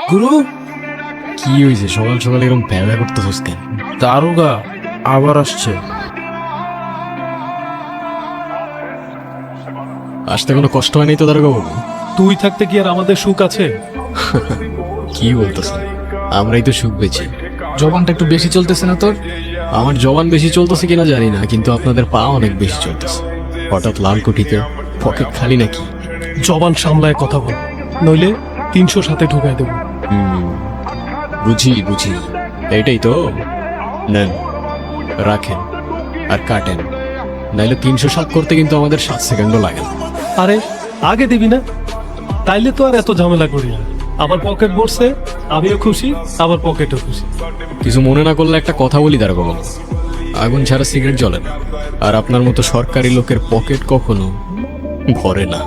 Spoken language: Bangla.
গুরু, কি হয়েছে? সকাল সকাল এরকম ভ্যাবা করতেছিস কেন? দারোগা আবার আসছে। আসতে কোনো কষ্ট হয়নি তো দারোগা বাবু? তুই থাকতে কি আর আমাদের সুখ আছে? কি বলতেছেন? আমরাই তো সুখ পেয়েছি। জবানটা একটু বেশি চলতেছে না তোর? আমার জবান বেশি চলতেছে কিনা জানি না, কিন্তু আপনাদের পা অনেক বেশি চলতেছে। হঠাৎ লাল কোটিতে পকেট খালি নাকি? জবান সামলায় কথা বল, নইলে 300 সাথে ঢুকাই দেবো। বুঝি বুঝি, এইটাই তো। নেন, রাখেন আর কাটেন, নাইলে 307 করতে কিন্তু আমাদের 7 সেকেন্ডও লাগে না। আরে আগে দিবি না? তাইলে তো আর এত ঝামেলা করি না। আমার পকেট ভরছে, আমিও খুশি, আবার পকেটও খুশি। কিছু মনে না করলে একটা কথা বলি দারোগা বাবু, আগুন ছাড়া সিগারেট জ্বলে না, আর আপনার মতো সরকারি লোকের পকেট কখনো ভরে না।